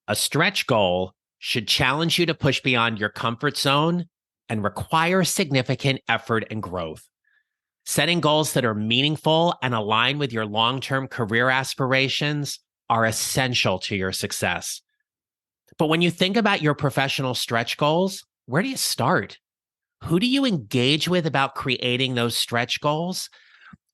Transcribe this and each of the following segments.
A stretch goal should challenge you to push beyond your comfort zone and require significant effort and growth. Setting goals that are meaningful and align with your long-term career aspirations are essential to your success. But when you think about your professional stretch goals, where do you start? Who do you engage with about creating those stretch goals?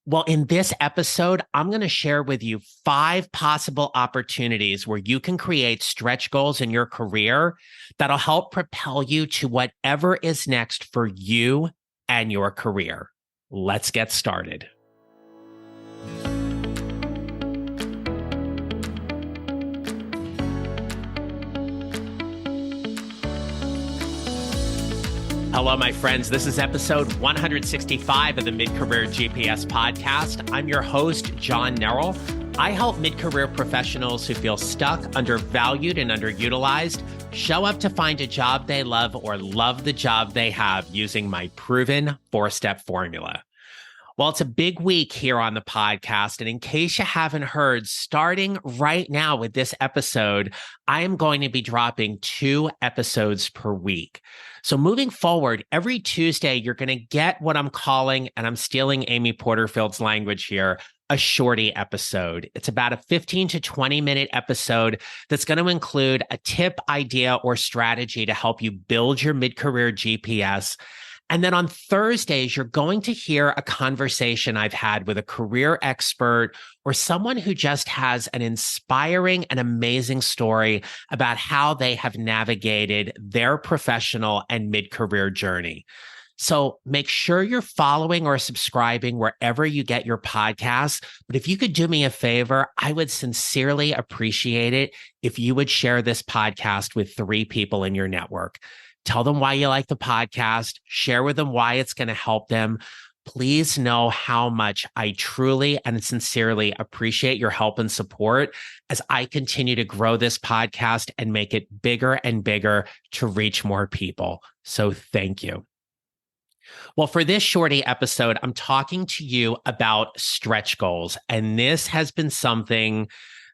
Well, in this episode, I'm going to share with you 5 possible opportunities where you can create stretch goals in your career that'll help propel you to whatever is next for you and your career. Let's get started. Hello, my friends. This is episode 165 of the Mid-Career GPS podcast. I'm your host, John Nerolf. I help mid-career professionals who feel stuck, undervalued, and underutilized show up to find a job they love or love the job they have using my proven 4-step formula. Well, it's a big week here on the podcast. And in case you haven't heard, starting right now with this episode, I am going to be dropping 2 episodes per week. So moving forward, every Tuesday, you're going to get what I'm calling, and I'm stealing Amy Porterfield's language here, a shorty episode. It's about a 15 to 20 minute episode that's going to include a tip, idea, or strategy to help you build your mid-career GPS. And then on Thursdays, you're going to hear a conversation I've had with a career expert or someone who just has an inspiring and amazing story about how they have navigated their professional and mid-career journey. So make sure you're following or subscribing wherever you get your podcasts. But if you could do me a favor, I would sincerely appreciate it if you would share this podcast with 3 people in your network. Tell them why you like the podcast, share with them why it's going to help them. Please know how much I truly and sincerely appreciate your help and support as I continue to grow this podcast and make it bigger and bigger to reach more people. So thank you. Well, for this shorty episode, I'm talking to you about stretch goals. And this has been something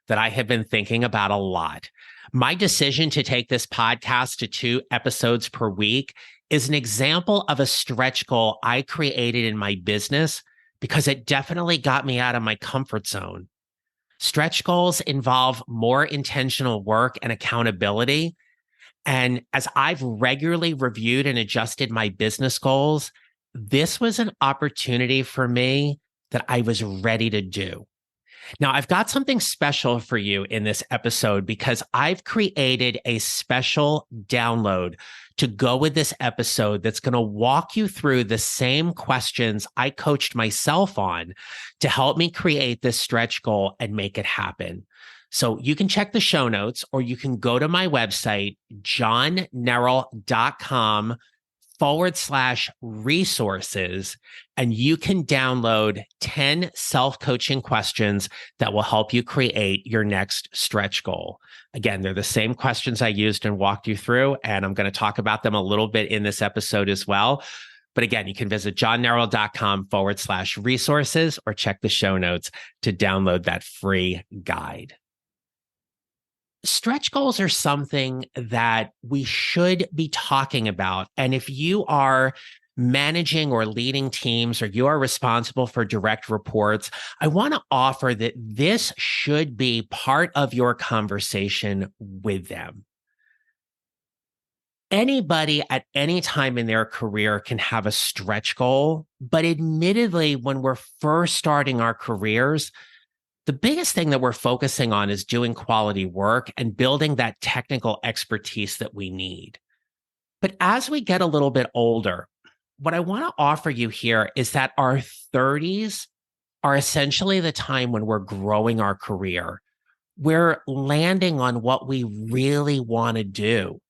that I have been thinking about a lot. My decision to take this podcast to 2 episodes per week is an example of a stretch goal I created in my business because it definitely got me out of my comfort zone. Stretch goals involve more intentional work and accountability. And as I've regularly reviewed and adjusted my business goals, this was an opportunity for me that I was ready to do. Now, I've got something special for you in this episode because I've created a special download to go with this episode that's going to walk you through the same questions I coached myself on to help me create this stretch goal and make it happen. So you can check the show notes or you can go to my website, johnnerol.com/resources, and you can download 10 self-coaching questions that will help you create your next stretch goal. Again, they're the same questions I used and walked you through, and I'm going to talk about them a little bit in this episode as well. But again, you can visit johnnerol.com/resources or check the show notes to download that free guide. Stretch goals are something that we should be talking about. And if you are managing or leading teams or you are responsible for direct reports, I want to offer that this should be part of your conversation with them. Anybody at any time in their career can have a stretch goal, but admittedly, when we're first starting our careers, the biggest thing that we're focusing on is doing quality work and building that technical expertise that we need. But as we get a little bit older, what I want to offer you here is that our 30s are essentially the time when we're growing our career. We're landing on what we really want to do.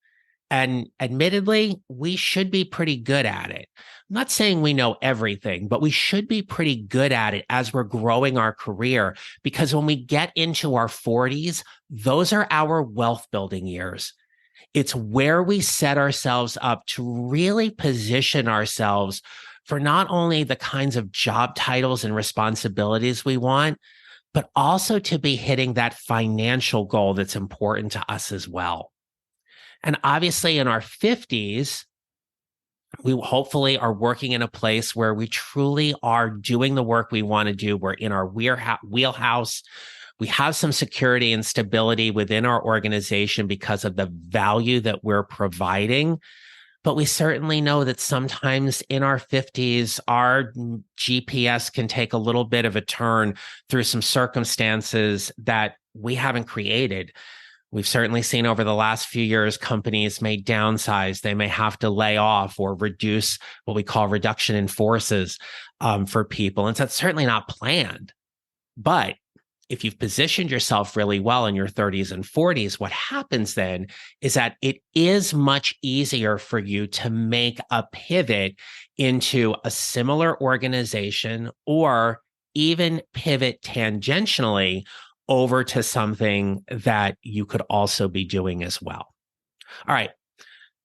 And admittedly, we should be pretty good at it. I'm not saying we know everything, but we should be pretty good at it as we're growing our career, because when we get into our 40s, those are our wealth building years. It's where we set ourselves up to really position ourselves for not only the kinds of job titles and responsibilities we want, but also to be hitting that financial goal that's important to us as well. And obviously in our 50s, we hopefully are working in a place where we truly are doing the work we want to do. We're in our wheelhouse. We have some security and stability within our organization because of the value that we're providing. But we certainly know that sometimes in our 50s, our GPS can take a little bit of a turn through some circumstances that we haven't created. We've certainly seen over the last few years, companies may downsize. They may have to lay off or reduce what we call reduction in forces for people. And so that's certainly not planned. But if you've positioned yourself really well in your 30s and 40s, what happens then is that it is much easier for you to make a pivot into a similar organization or even pivot tangentially over to something that you could also be doing as well. All right.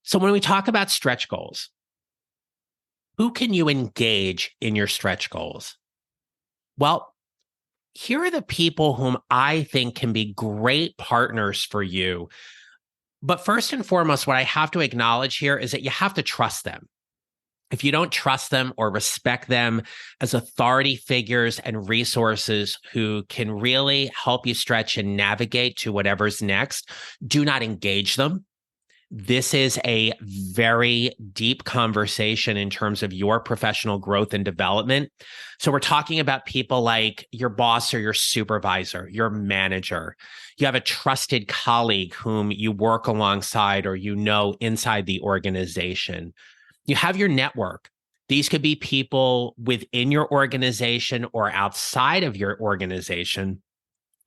So when we talk about stretch goals, who can you engage in your stretch goals? Well, here are the people whom I think can be great partners for you. But first and foremost, what I have to acknowledge here is that you have to trust them. If you don't trust them or respect them as authority figures and resources who can really help you stretch and navigate to whatever's next, do not engage them. This is a very deep conversation in terms of your professional growth and development. So we're talking about people like your boss or your supervisor, your manager. You have a trusted colleague whom you work alongside or you know inside the organization. You have your network. These could be people within your organization or outside of your organization.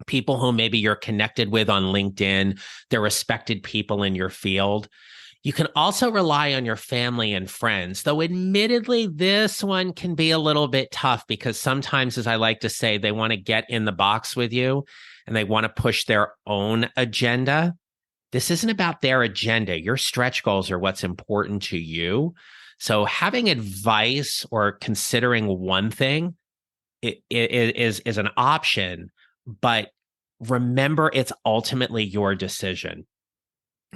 People who maybe you're connected with on LinkedIn, they're respected people in your field. You can also rely on your family and friends, though admittedly, this one can be a little bit tough because sometimes, as I like to say, they want to get in the box with you and they want to push their own agenda. This isn't about their agenda. Your stretch goals are what's important to you. So having advice or considering one thing is an option, but remember, it's ultimately your decision.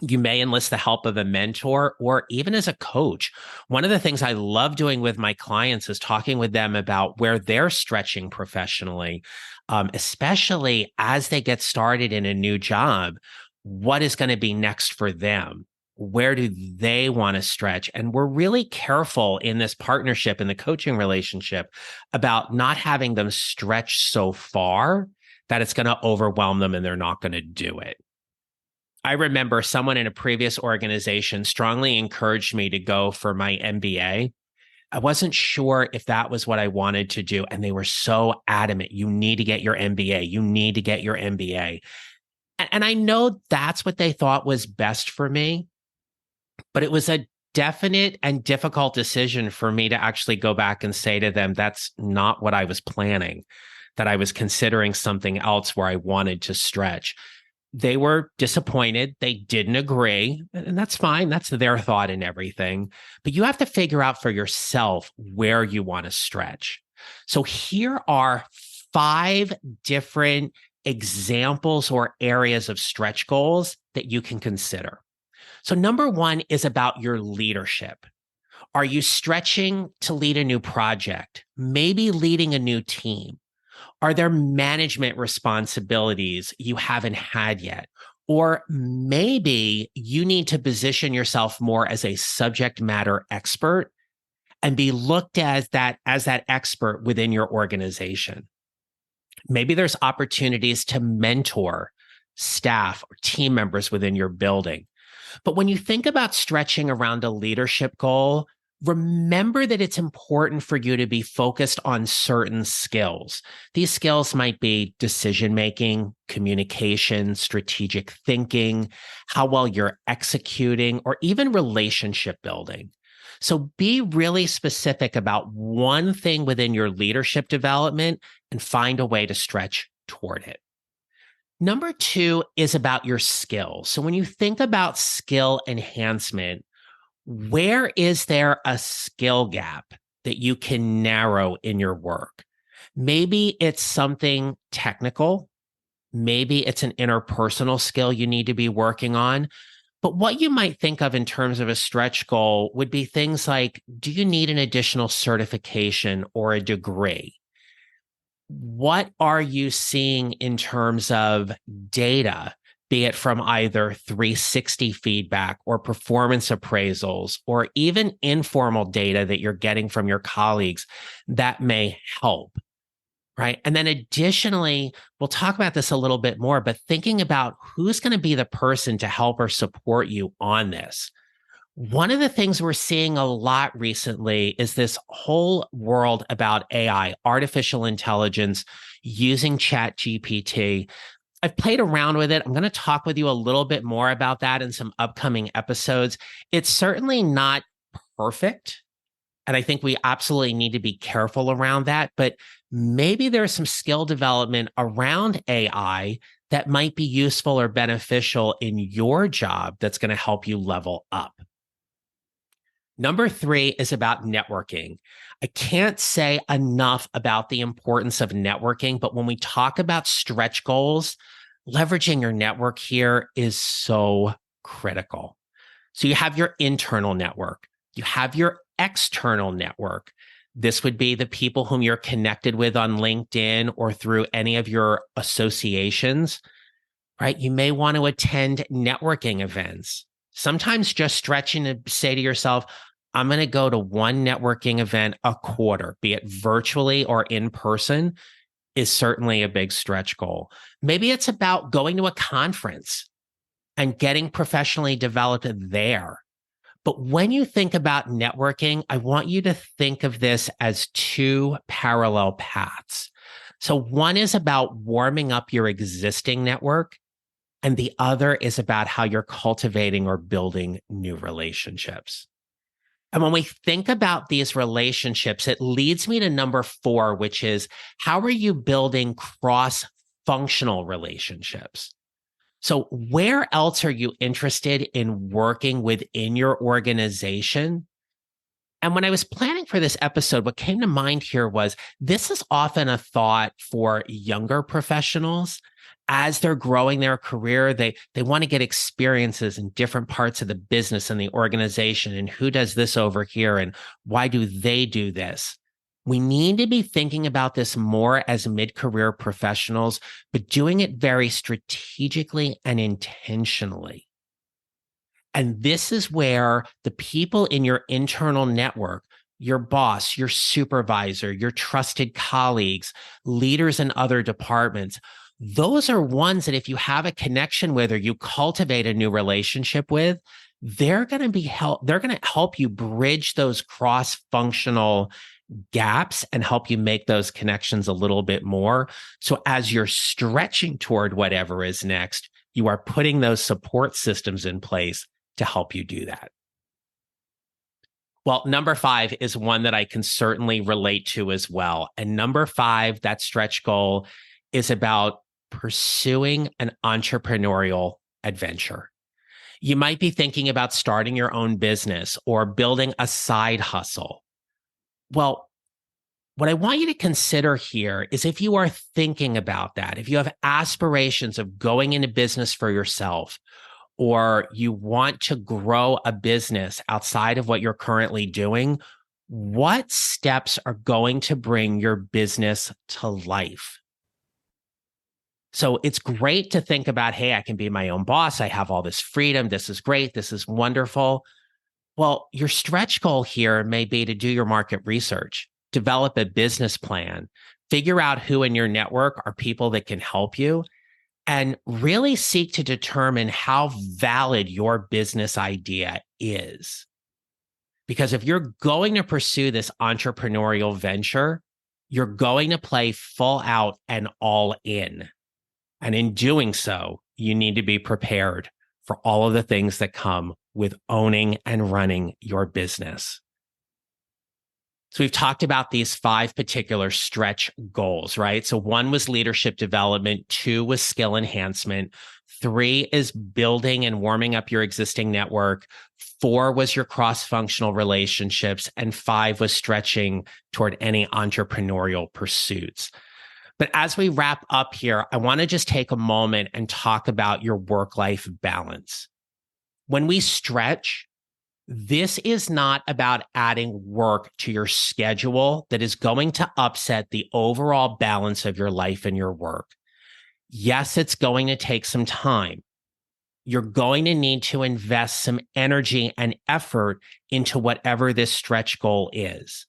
You may enlist the help of a mentor or even as a coach. One of the things I love doing with my clients is talking with them about where they're stretching professionally, especially as they get started in a new job. What is going to be next for them? Where do they want to stretch? And we're really careful in this partnership, in the coaching relationship, about not having them stretch so far that it's going to overwhelm them and they're not going to do it. I remember someone in a previous organization strongly encouraged me to go for my MBA. I wasn't sure if that was what I wanted to do. And they were so adamant, you need to get your MBA. You need to get your MBA. And I know that's what they thought was best for me, but it was a definite and difficult decision for me to actually go back and say to them, that's not what I was planning, that I was considering something else where I wanted to stretch. They were disappointed. They didn't agree, and that's fine. That's their thought and everything. But you have to figure out for yourself where you want to stretch. So here are 5 different examples or areas of stretch goals that you can consider. So number 1 is about your leadership. Are you stretching to lead a new project? Maybe leading a new team? Are there management responsibilities you haven't had yet? Or maybe you need to position yourself more as a subject matter expert and be looked at as that expert within your organization. Maybe there's opportunities to mentor staff or team members within your building. But when you think about stretching around a leadership goal, remember that it's important for you to be focused on certain skills. These skills might be decision-making, communication, strategic thinking, how well you're executing, or even relationship building. So be really specific about one thing within your leadership development and find a way to stretch toward it. Number 2 is about your skills. So when you think about skill enhancement, where is there a skill gap that you can narrow in your work? Maybe it's something technical. Maybe it's an interpersonal skill you need to be working on. But what you might think of in terms of a stretch goal would be things like, do you need an additional certification or a degree? What are you seeing in terms of data, be it from either 360 feedback or performance appraisals, or even informal data that you're getting from your colleagues that may help? Right. And then additionally, we'll talk about this a little bit more, but thinking about who's going to be the person to help or support you on this. One of the things we're seeing a lot recently is this whole world about AI, artificial intelligence, using Chat GPT. I've played around with it. I'm going to talk with you a little bit more about that in some upcoming episodes. It's certainly not perfect. And I think we absolutely need to be careful around that. But maybe there's some skill development around AI that might be useful or beneficial in your job that's going to help you level up. Number 3 is about networking. I can't say enough about the importance of networking, but when we talk about stretch goals, leveraging your network here is so critical. So you have your internal network, you have your external network. This would be the people whom you're connected with on LinkedIn or through any of your associations, right? You may want to attend networking events. Sometimes just stretching to say to yourself, I'm going to go to one networking event a quarter, be it virtually or in person, is certainly a big stretch goal. Maybe it's about going to a conference and getting professionally developed there. But when you think about networking, I want you to think of this as 2 parallel paths. So one is about warming up your existing network, and the other is about how you're cultivating or building new relationships. And when we think about these relationships, it leads me to number 4, which is how are you building cross-functional relationships? So where else are you interested in working within your organization? And when I was planning for this episode, what came to mind here was this is often a thought for younger professionals. As they're growing their career, they want to get experiences in different parts of the business and the organization, and who does this over here and why do they do this? We need to be thinking about this more as mid-career professionals, but doing it very strategically and intentionally. And this is where the people in your internal network, your boss, your supervisor, your trusted colleagues, leaders in other departments, those are ones that if you have a connection with or you cultivate a new relationship with, they're going to help you bridge those cross-functional gaps and help you make those connections a little bit more. So as you're stretching toward whatever is next, you are putting those support systems in place to help you do that. Well, number 5 is one that I can certainly relate to as well. And number 5, that stretch goal is about pursuing an entrepreneurial adventure. You might be thinking about starting your own business or building a side hustle. Well, what I want you to consider here is if you are thinking about that, if you have aspirations of going into business for yourself, or you want to grow a business outside of what you're currently doing, what steps are going to bring your business to life? So it's great to think about, hey, I can be my own boss. I have all this freedom. This is great. This is wonderful. Well, your stretch goal here may be to do your market research, develop a business plan, figure out who in your network are people that can help you, and really seek to determine how valid your business idea is. Because if you're going to pursue this entrepreneurial venture, you're going to play full out and all in. And in doing so, you need to be prepared for all of the things that come with owning and running your business. So we've talked about these 5 particular stretch goals, right? So 1 was leadership development, 2 was skill enhancement, 3 is building and warming up your existing network. 4 was your cross-functional relationships. And 5 was stretching toward any entrepreneurial pursuits. But as we wrap up here, I want to just take a moment and talk about your work-life balance. When we stretch, this is not about adding work to your schedule that is going to upset the overall balance of your life and your work. Yes, it's going to take some time. You're going to need to invest some energy and effort into whatever this stretch goal is.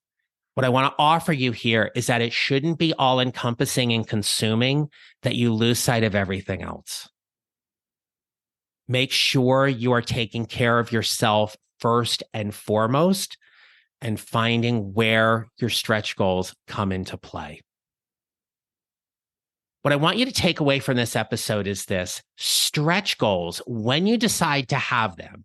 What I want to offer you here is that it shouldn't be all encompassing and consuming that you lose sight of everything else. Make sure you are taking care of yourself first and foremost and finding where your stretch goals come into play. What I want you to take away from this episode is this: stretch goals, when you decide to have them,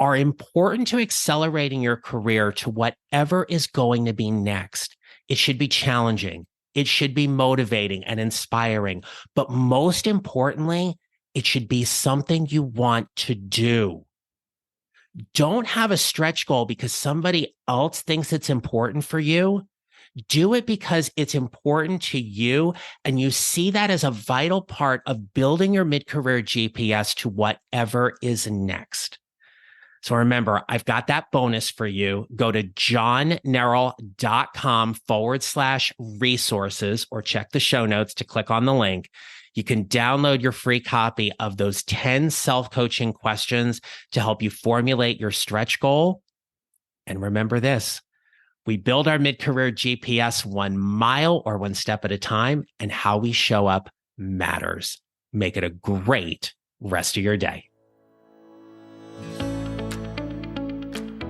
are important to accelerating your career to whatever is going to be next. It should be challenging. It should be motivating and inspiring. But most importantly, it should be something you want to do. Don't have a stretch goal because somebody else thinks it's important for you. Do it because it's important to you, and you see that as a vital part of building your mid-career GPS to whatever is next. So remember, I've got that bonus for you. Go to johnnerol.com/resources or check the show notes to click on the link. You can download your free copy of those 10 self-coaching questions to help you formulate your stretch goal. And remember this: we build our mid-career GPS 1 mile or 1 step at a time, and how we show up matters. Make it a great rest of your day.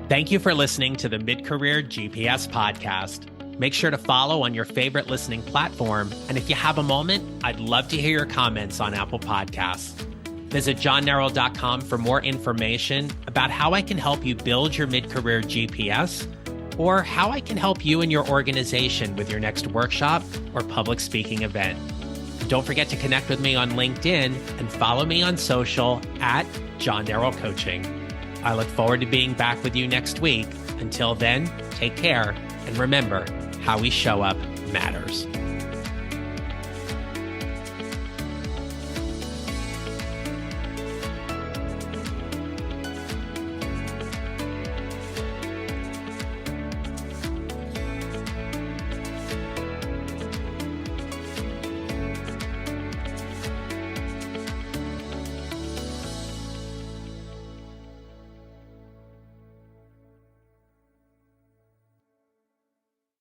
Thank you for listening to the Mid-Career GPS podcast. Make sure to follow on your favorite listening platform. And if you have a moment, I'd love to hear your comments on Apple Podcasts. Visit johnnerol.com for more information about how I can help you build your mid-career GPS, or how I can help you and your organization with your next workshop or public speaking event. Don't forget to connect with me on LinkedIn and follow me on social at John Nerolf Coaching. I look forward to being back with you next week. Until then, take care, and remember, how we show up matters.